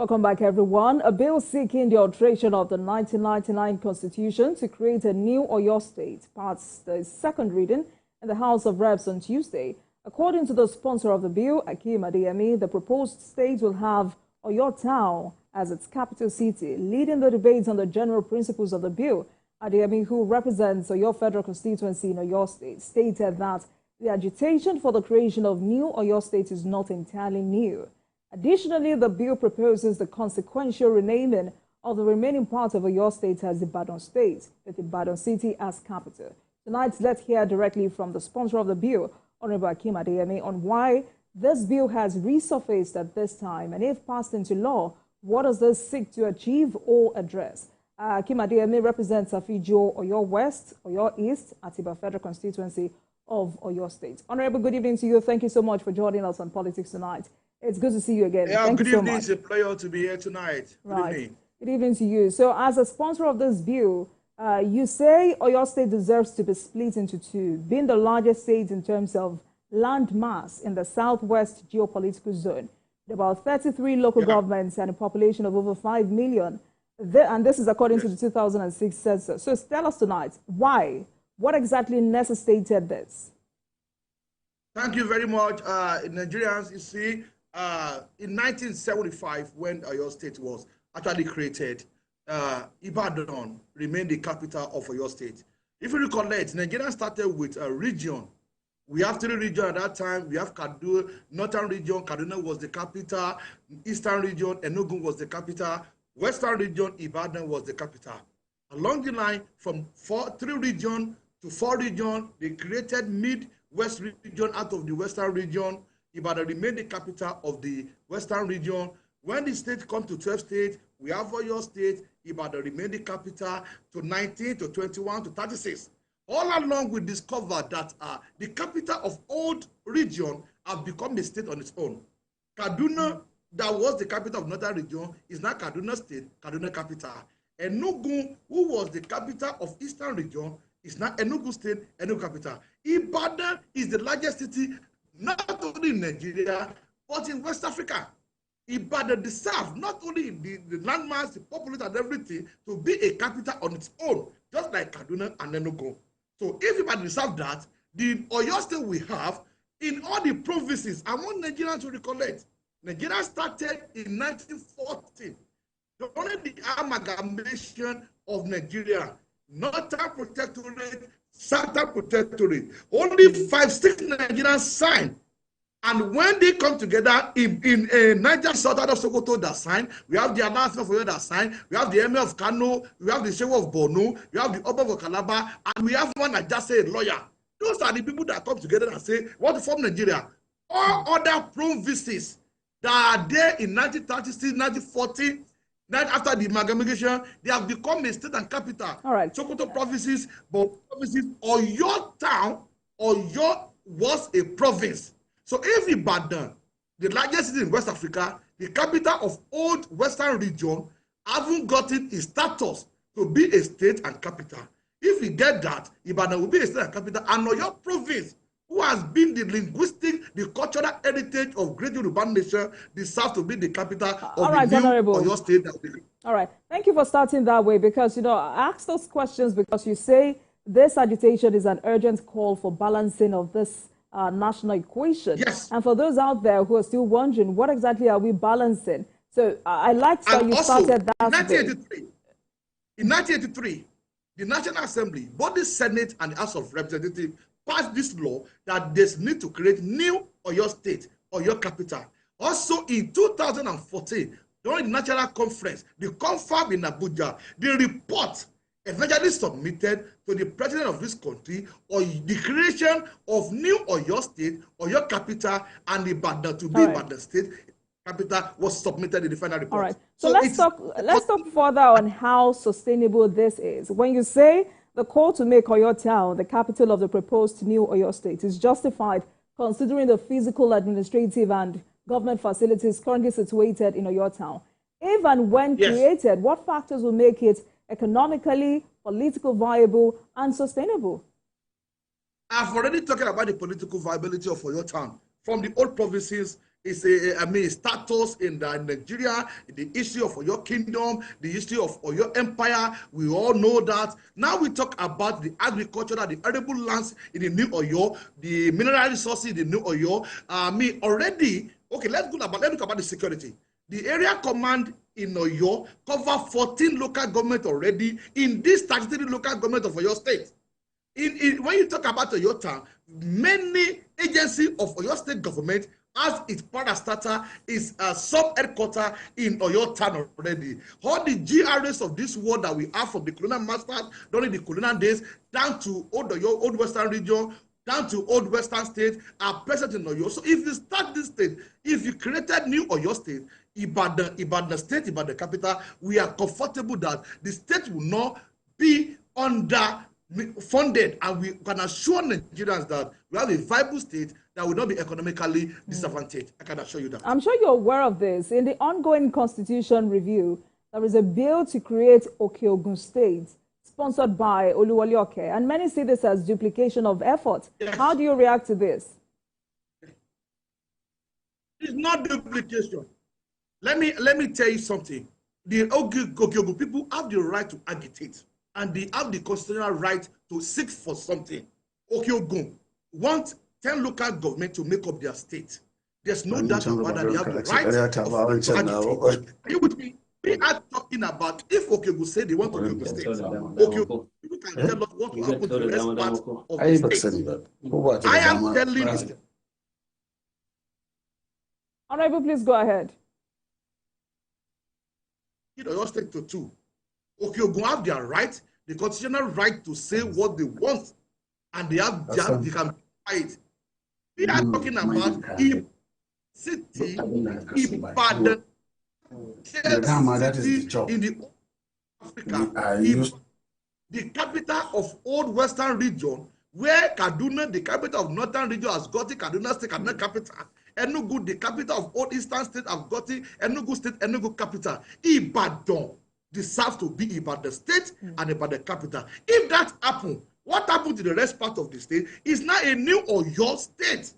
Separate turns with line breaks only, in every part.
Welcome back, everyone. A bill seeking the alteration of the 1999 Constitution to create a new Oyo State passed the second reading in the House of Reps on Tuesday. According to the sponsor of the bill, Akeem Adeyemi, the proposed state will have Oyo Town as its capital city. Leading the debates on the general principles of the bill, Adeyemi, who represents Oyo Federal Constituency in Oyo State, stated that the agitation for the creation of new Oyo State is not entirely new. Additionally, the bill proposes the consequential renaming of the remaining parts of Oyo State as Ibadan State, with Ibadan City as capital. Tonight, let's hear directly from the sponsor of the bill, Honorable Akeem Adeyemi, on why this bill has resurfaced at this time, and if passed into law, what does this seek to achieve or address? Akeem Adeyemi represents Afijo, Oyo West, Oyo East, Atiba Federal Constituency of Oyo State. Honorable, good evening to you. Thank you so much for joining us on Politics Tonight. It's good to see you again.
Yeah,
Thank
good
you so
evening.
much.
It's a pleasure to be here tonight.
Right.
Good evening.
Good evening to you. So, as a sponsor of this bill, you say Oyo State deserves to be split into two, being the largest state in terms of land mass in the southwest geopolitical zone, with about 33 local governments and a population of over 5 million. And this is according to the 2006 census. So, tell us tonight, why? What exactly necessitated this?
Thank you very much. Nigerians, you see, in 1975, when Oyo State was actually created, Ibadan remained the capital of Oyo State. If you recollect, Nigeria started with a region. We have three regions at that time. We have Kaduna, Northern region, Kaduna was the capital. Eastern region, Enugu was the capital. Western region, Ibadan was the capital. Along the line, from three regions to four regions, they created Mid-West region out of the Western region. Ibadan remained the capital of the Western region. When the state comes to 12 states, we have Oyo State. Ibadan remained the capital to 19, to 21, to 36. All along, we discovered that the capital of old region have become a state on its own. Kaduna, that was the capital of Northern region, is now Kaduna State, Kaduna capital. Enugu, who was the capital of Eastern region, is now Enugu State, Enugu capital. Ibadan is the largest city, not only in Nigeria, but in West Africa. Ibadan deserves not only the landmass, the population and everything, to be a capital on its own, just like Kaduna and Enugu. So if Ibadan deserves that, the Oyo State we have in all the provinces, I want Nigerians to recollect, Nigeria started in 1914, during the amalgamation of Nigeria, Northern Protectorate, Southern Protectorate. Only 5-6 Nigerians signed. And when they come together in Niger Southern of Sokoto that signed, we have the announcement for you that signed, we have the Emir of Kano, we have the Sheikh of Borno, we have the Oba of Calabar, and we have one that just said lawyer. Those are the people that come together and say, what to form Nigeria? All other provinces that are there in 1936, 1940, after the amalgamation, they have become a state and capital.
All right.
Sokoto provinces, but provinces, or your town, or your was a province. So if Ibadan, the largest city in West Africa, the capital of old Western region, haven't gotten its status to be a state and capital. If we get that, Ibadan will be a state and capital, and Oyo province, who has been the linguistic, the cultural heritage of great Yoruba nation, deserves to be the capital of the new Oyo State.
All right. Thank you for starting that way, because, I asked those questions because you say this agitation is an urgent call for balancing of this national equation.
Yes.
And for those out there who are still wondering, what exactly are we balancing? So I liked that you
also,
started that.
In 1983, the National Assembly, both the Senate and the House of Representatives, passed this law that there's need to create new Oyo State, Oyo capital. Also in 2014, during the National Conference, the confab in Abuja, the report eventually submitted to the president of this country on the creation of new Oyo State, Oyo capital, and Ibadan to be Ibadan State capital was submitted in the final report.
All right. So let's talk further on how sustainable this is. When you say the call to make Oyo Town the capital of the proposed new Oyo State is justified considering the physical, administrative, and government facilities currently situated in Oyo Town. If and when created, what factors will make it economically, politically viable, and sustainable?
I've already talked about the political viability of Oyo Town. From the old provinces, status in Nigeria, the history of your kingdom, the history of your empire. We all know that. Now we talk about the agriculture, the arable lands in the New Oyo, the mineral resources in the New Oyo. Already, okay, let's talk about the security. The area command in Oyo cover 14 local government already in this 33 local government of Oyo State. When you talk about Oyo Town, many agencies of Oyo State government as its parastatal is a sub-headquarter in Oyo Town already. All the GRAs of this world that we have from the colonial masters during the colonial days down to Old Oyo, Old Western region, down to Old Western State are present in Oyo. So if you start this state, if you created new Oyo State, Ibadan State, Ibadan capital, we are comfortable that the state will not be funded, and we can assure Nigerians that we have a viable state that will not be economically disadvantaged. I can assure you that.
I'm sure you're aware of this. In the ongoing constitution review, there is a bill to create Okeogun State, sponsored by Oluwole Oke, and many see this as duplication of effort. Yes. How do you react to this?
It's not duplication. Let me tell you something. The Okeogun people have the right to agitate, and they have the constitutional right to seek for something. Okeogun want 10 local government to make up their state. There's no doubt about that. They have the right to agitate. Are you with me? We are talking about if Okeogun say they want Okeogun State. Okeogun, you can tell us what will happen to the rest part of the state. I am telling you.
Honorable, please go ahead.
Your state to 2. Okeogun have their right, the constitutional right to say what they want, and they can fight. We are talking about city, Ibadan, in the Africa, the capital of Old Western region, where Kaduna, the capital of Northern region, has got the Kaduna State, Kaduna capital. Enugu, the capital of Old Eastern State, have got the Enugu State, Enugu capital. Ibadan deserves to be Ibadan State and Ibadan capital. If that happens, what happened to the rest part of the state is now a new Oyo State.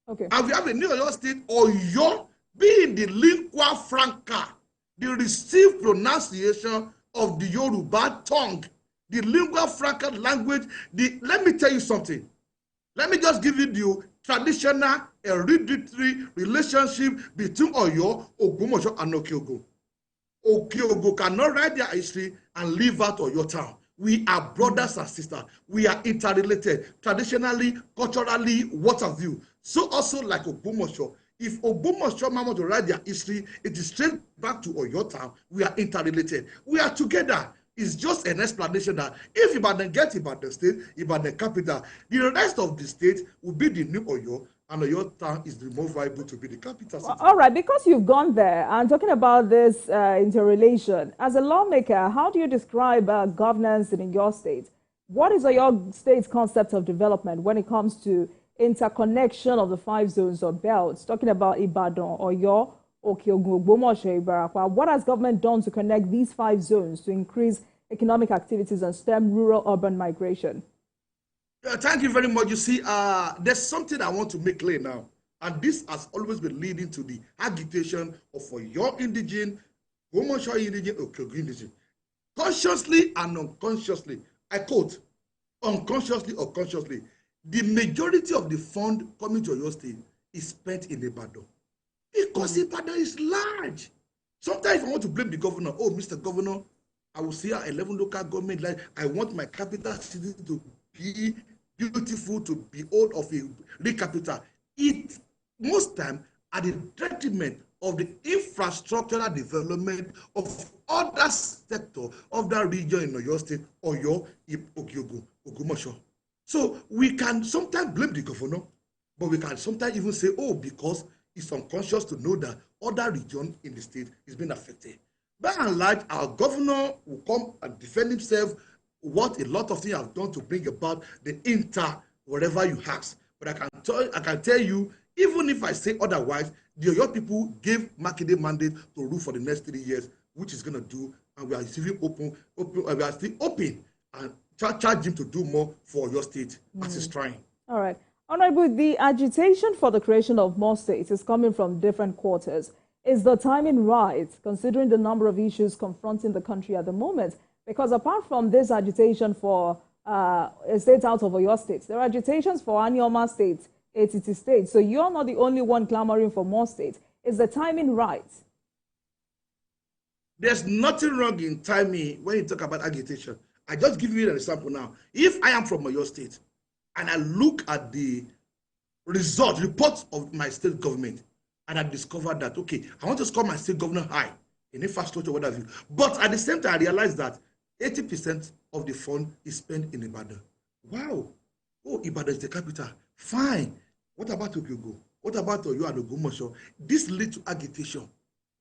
Okay.
And we have a new Oyo State, Oyo being the lingua franca, the received pronunciation of the Yoruba tongue, the lingua franca language. Let me tell you something. Let me just give you the traditional hereditary relationship between Oyo, Ogbomoso, and Okeogun. Okeogun cannot write their history and leave out Oyo Town. We are brothers and sisters. We are interrelated, traditionally, culturally, what have you. So also like Ogbomoso, if Ogbomoso want to write their history, it is straight back to Oyo Town. We are interrelated. We are together. It's just an explanation that if Ibadan gets Ibadan State, Ibadan capital, the rest of the state will be the new Oyo, and Oyo Town is the more viable to be the capital city.
All right, because you've gone there and talking about this interrelation, as a lawmaker, how do you describe governance in your state? What is your state's concept of development when it comes to interconnection of the 5 zones or belts? Talking about Ibadan, Oyo, Okeogun, Ogbomoso, Ibarakwa. What has government done to connect these 5 zones to increase economic activities and stem rural-urban migration?
Thank you very much. You see, there's something I want to make clear now. And this has always been leading to the agitation for your indigene, Ogbomoso indigene, Okeogun indigene. Consciously and unconsciously, I quote, unconsciously or consciously, the majority of the fund coming to your state is spent in Ibadan. Because Ibadan is large. Sometimes I want to blame the governor. Oh, Mr. Governor, I will see 11 local government. Like, I want my capital city to be beautiful, to be old of a real capital. It, most time, at the detriment of the infrastructural development of other sectors of that region in Oyo State, Oyo, Okeogun, Ogbomoso. So we can sometimes blame the governor, but we can sometimes even say, oh, because it's unconscious to know that other region in the state is being affected. By and large, our governor will come and defend himself what a lot of things have done to bring about the whatever you ask. But I can tell you, even if I say otherwise, the Oyo people gave Makinde mandate to rule for the next 3 years, which is going to do, and we are still we are still open and charge him to do more for your state as he's trying.
All right. Honorable, the agitation for the creation of more states is coming from different quarters. Is the timing right, considering the number of issues confronting the country at the moment? Because apart from this agitation for a state out of your states, there are agitations for Anioma State, ATT State. So you're not the only one clamoring for more states. Is the timing right?
There's nothing wrong in timing when you talk about agitation. I just give you an example now. If I am from Oyo State and I look at the reports of my state government, and I discovered that, okay, I want to score my state governor high in infrastructure, what have you. But at the same time, I realized that 80% of the fund is spent in Ibadan. Wow. Oh, Ibadan is the capital. Fine. What about Okyogo? What about Oyo and Ogumosho? This leads to agitation,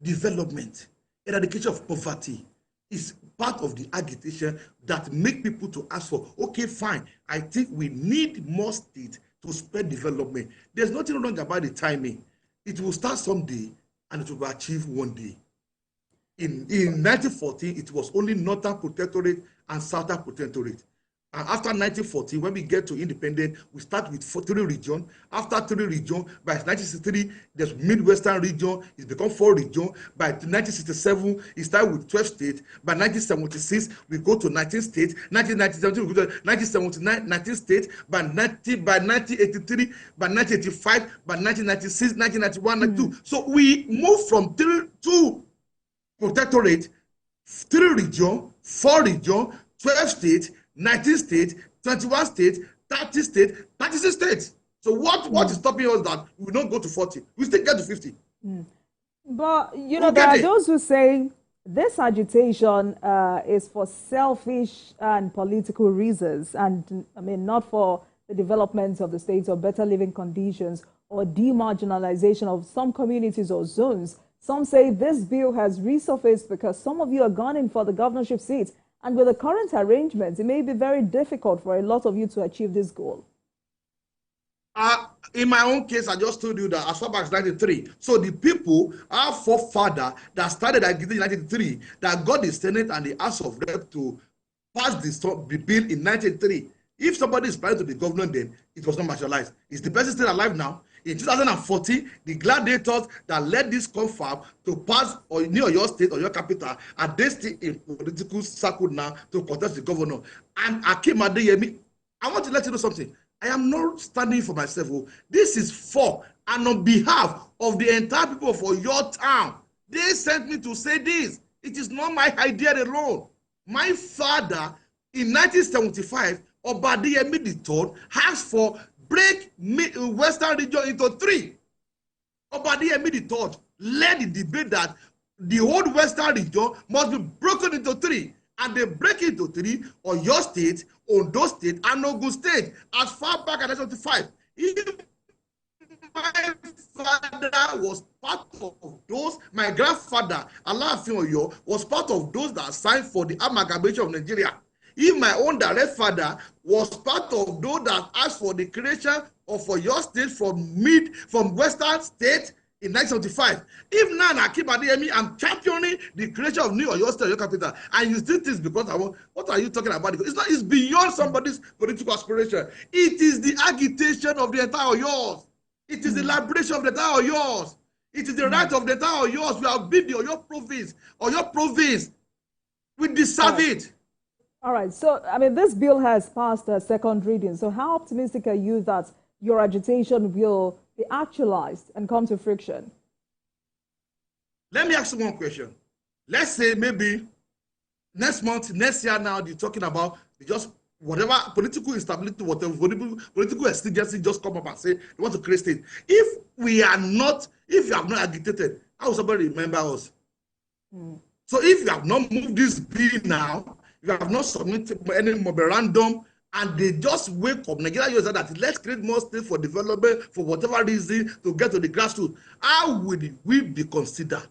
development, eradication of poverty is part of the agitation that make people to ask for, okay, fine, I think we need more states to spread development. There's nothing wrong about the timing. It will start someday and it will be achieved one day. In 1914, it was only Northern Protectorate and Southern Protectorate. And after 1940, when we get to independence, we start with 3 regions. After 3 regions, by 1963, there's Midwestern region. It's become 4 regions. By 1967, it started with 12 states. By 1976, we go to 19 states. 1997, we go to 1979, 19 states. By 1983, by 1985, by 1996, 1991, 92. So we move from 2 protectorate, 3 regions, 4 regions, 12 states, 19 states, 21 states, 30 states, 36 states. So what is stopping us that we don't go to 40? We still get to 50.
But, you know, there are those who say this agitation is for selfish and political reasons, and, I mean, not for the development of the states or better living conditions or demarginalization of some communities or zones. Some say this bill has resurfaced because some of you are gunning for the governorship seats. And with the current arrangements, it may be very difficult for a lot of you to achieve this goal.
In my own case, I just told you that as far back as 1993. So the people, our forefather that started agitating in 1993, that got the Senate and the House of Rep to pass the bill in 1993. If somebody is planning to be governor then, it was not materialized. Is the person still alive now? In 2014, the gladiators that led this confab to pass near your state or your capital are they still in political circle now to contest the governor. And Akeem Adeyemi, I want to let you know something. I am not standing for myself. This is for and on behalf of the entire people for your town. They sent me to say this. It is not my idea alone. My father, in 1975, Adeyemi III, asked for break Western region into 3. Adeyemi III led the debate that the whole Western region must be broken into 3. And they break it into 3, Oyo State, Ondo State, and Ogun State, as far back as 1975. My father was part of those, my grandfather, Alaafin Oyo, was part of those that signed for the amalgamation of Nigeria. If my own direct father was part of those that asked for the creation of Oyo State from Western State in 1975. If now Akeem Adeyemi, I'm championing the creation of new Oyo State, your capital, and you still think because I want, what are you talking about? It's beyond somebody's political aspiration. It is the agitation of the entire Oyos. It is the liberation of the entire Oyos. It is the right of the entire Oyos. We have been the Oyo province. We deserve it.
All right, so, I mean, this bill has passed a second reading. So how optimistic are you that your agitation will be actualized and come to friction?
Let me ask you one question. Let's say maybe next month, next year now, you're talking about just whatever political instability, whatever political exigency just come up and say they want to create state. If you have not agitated, how will somebody remember us? So if you have not moved this bill now, you have not submitted any memorandum, and they just wake up, Nigeria uses that let's create more states for development for whatever reason to get to the grassroots, how would we be considered?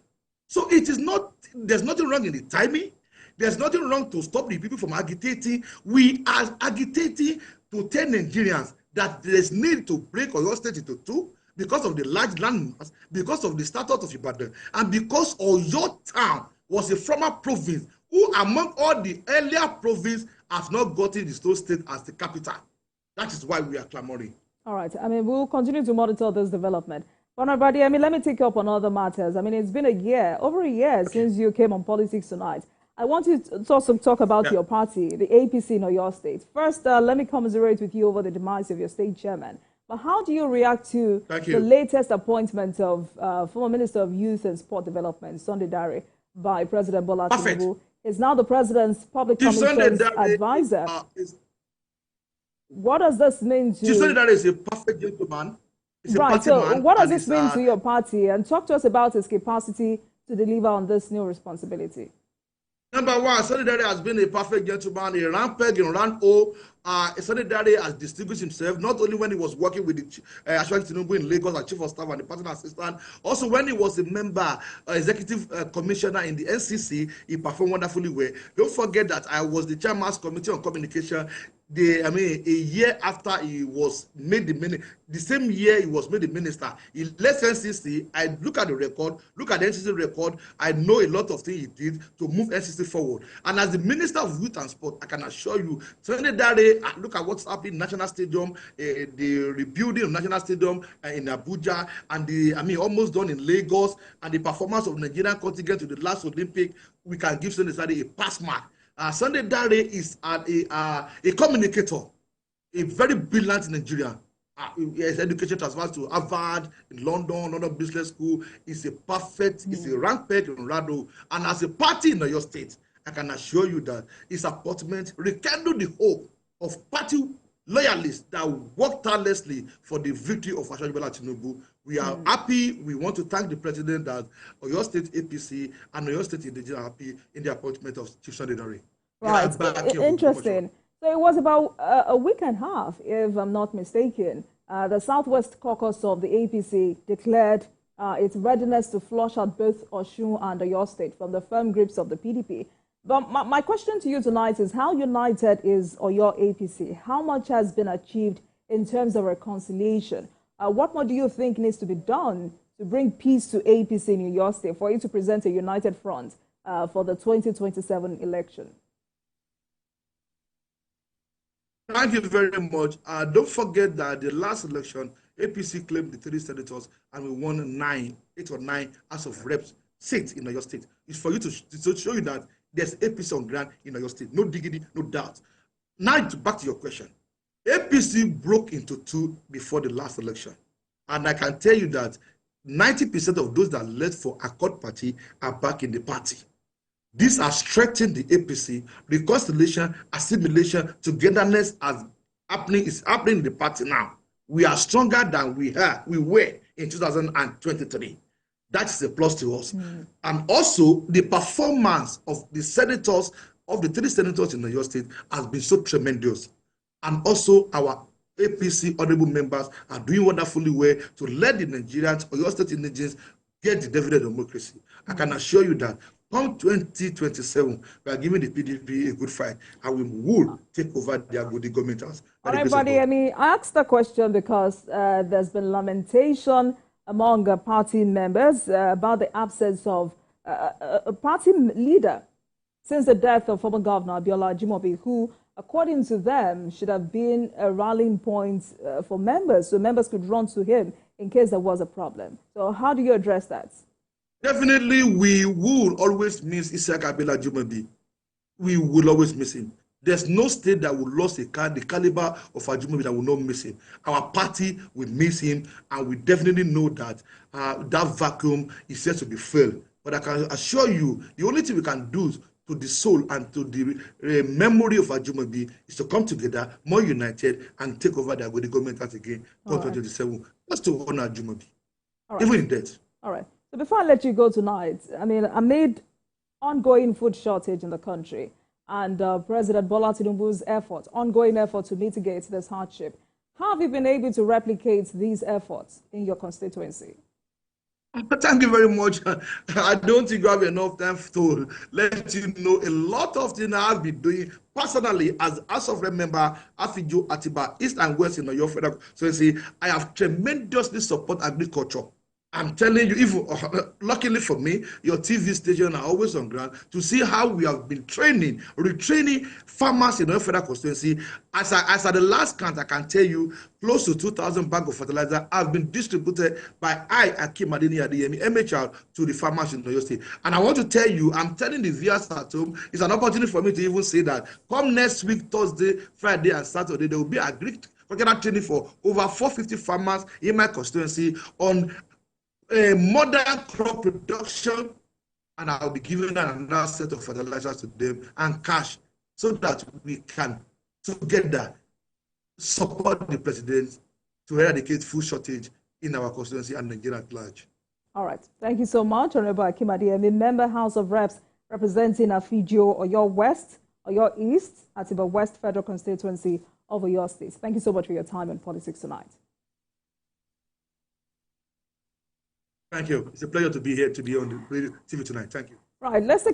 So it is not, there's nothing wrong in the timing. There's nothing wrong to stop the people from agitating. We are agitating to tell Nigerians that there's need to break Oyo State into 2 because of the large landmass, because of the status of Ibadan, and because Oyo town was a former province who among all the earlier provinces have not gotten the state as the capital. That is why we are clamoring.
All right. I mean, we'll continue to monitor this development. But everybody, I mean, let me take you up on other matters. I mean, it's been a year, over a year
Okay.
since you came on Politics Tonight. I want you to also talk about
Yeah.
your party, the APC in your state. First, let me commiserate with you over the demise of your state chairman. But how do you react to
Thank
the
you.
latest appointment of former Minister of Youth and Sport Development, Sunday Dare, by President Bola
Perfect.
Tinubu? He's now the president's public
Chief Sunday
communications
Dare
advisor. What does this mean
Chief Sunday
to...
Dare is a perfect gentleman. He's a
Right,
party
so
man,
what does
and
this mean to your party? And talk to us about his capacity to deliver on this new responsibility.
Number one, Sunday Dare has been a perfect gentleman. He ran peg and ran O. Sunday Dare has distinguished himself not only when he was working with the Ashwaji Tinubu in Lagos as chief of staff and the party assistant, also when he was a member, executive commissioner in the NCC, he performed wonderfully well. Don't forget that I was the chairman's committee on communication. A year after he was made the minister, the same year he was made the minister, he left NCC. I look at the record, look at the NCC record. I know a lot of things he did to move NCC forward. And as the Minister of Youth and Sport, I can assure you, Sunday Dare, look at what's happening in National Stadium, the rebuilding of National Stadium in Abuja, and almost done in Lagos, and the performance of Nigerian contingent to the last Olympic. We can give Sunday Dare a pass mark. Sunday Dare is a communicator, a very brilliant Nigerian. His education transfers to Harvard, in London Business School. He's a perfect, he's a rank peg in Rado. And as a party in your state, I can assure you that his appointment rekindled the hope of party loyalists that worked tirelessly for the victory of Ashwaji Bola Tinubu. We are happy. We want to thank the president that Oyo State APC and Oyo State Indigenous are happy in the appointment of Chief Sunday Dare.
Right, interesting. So it was about a week and a half, if I'm not mistaken. The Southwest Caucus of the APC declared its readiness to flush out both Osun and Oyo State from the firm grips of the PDP. But my question to you tonight is, how united is Oyo APC? How much has been achieved in terms of reconciliation? What more do you think needs to be done to bring peace to APC in Oyo State for you to present a united front for the 2027 election?
Thank you very much. Don't forget that the last election, APC claimed the 3 senators and we won 8 or 9 House of Reps seats in Oyo State. It's for you to show you that there's APC on ground in Oyo State. No diggity, no doubt. Now, back to your question. APC broke into 2 before the last election. And I can tell you that 90% of those that left for Accord Party are back in the party. This has strengthened the APC. Reconciliation, assimilation, togetherness is happening in the party now. We are stronger than we were in 2023. That is a plus to us. And also, the performance of the senators, of the 3 senators in Oyo State, has been so tremendous. And also, our APC honorable members are doing wonderfully well to let the Nigerians, Oyo State indigenes, get the dividend of democracy. I can assure you that come 2027, we are giving the PDP a good fight, and we will take over the Agodi government house.
All right, buddy. I mean, I asked the question because there's been lamentation among party members about the absence of a party leader since the death of former Governor Abiola Ajimobi, who, according to them, should have been a rallying point for members, so members could run to him in case there was a problem. So how do you address that?
Definitely, we will always miss Isiaka Abiola Ajimobi. We will always miss him. There's no state that will lose the caliber of Ajimobi that will not miss him. Our party will miss him, and we definitely know that that vacuum is set to be filled. But I can assure you, the only thing we can do to the soul and to the memory of Ajimobi is to come together, more united, and take over the Agodi government again, 2027. Just to honor Ajimobi, even in death.
All right. So before I let you go tonight, I mean, amid ongoing food shortage in the country and President Bola Tinubu's ongoing effort to mitigate this hardship, how have you been able to replicate these efforts in your constituency?
Thank you very much. I don't think you have enough time to let you know a lot of things I have been doing personally as House of Rep member, Afijo, Atiba, East and West in Oyo Federal Constituency. I have tremendously support agriculture. I'm telling you, even luckily for me, your TV station are always on ground to see how we have been retraining farmers in the federal constituency. As at the last count, I can tell you, close to 2,000 bags of fertilizer have been distributed by Akeem Adeyemi, MHR, to the farmers in Oyo State. And I want to tell you, I'm telling the viewers at home, it's an opportunity for me to even say that come next week, Thursday, Friday, and Saturday, there will be a great training for over 450 farmers in my constituency on modern crop production, and I'll be giving another set of fertilizers to them and cash so that we can together support the president to eradicate food shortage in our constituency and Nigeria at large.
All right. Thank you so much, Honorable Akeem Adeyemi, member House of Reps representing Afijio, Oyo West, Oyo East, Atiba West Federal Constituency of Oyo State. Thank you so much for your time on Politics Tonight.
Thank you. It's a pleasure to be here, to be on the TV tonight. Thank you.
Right, let's take a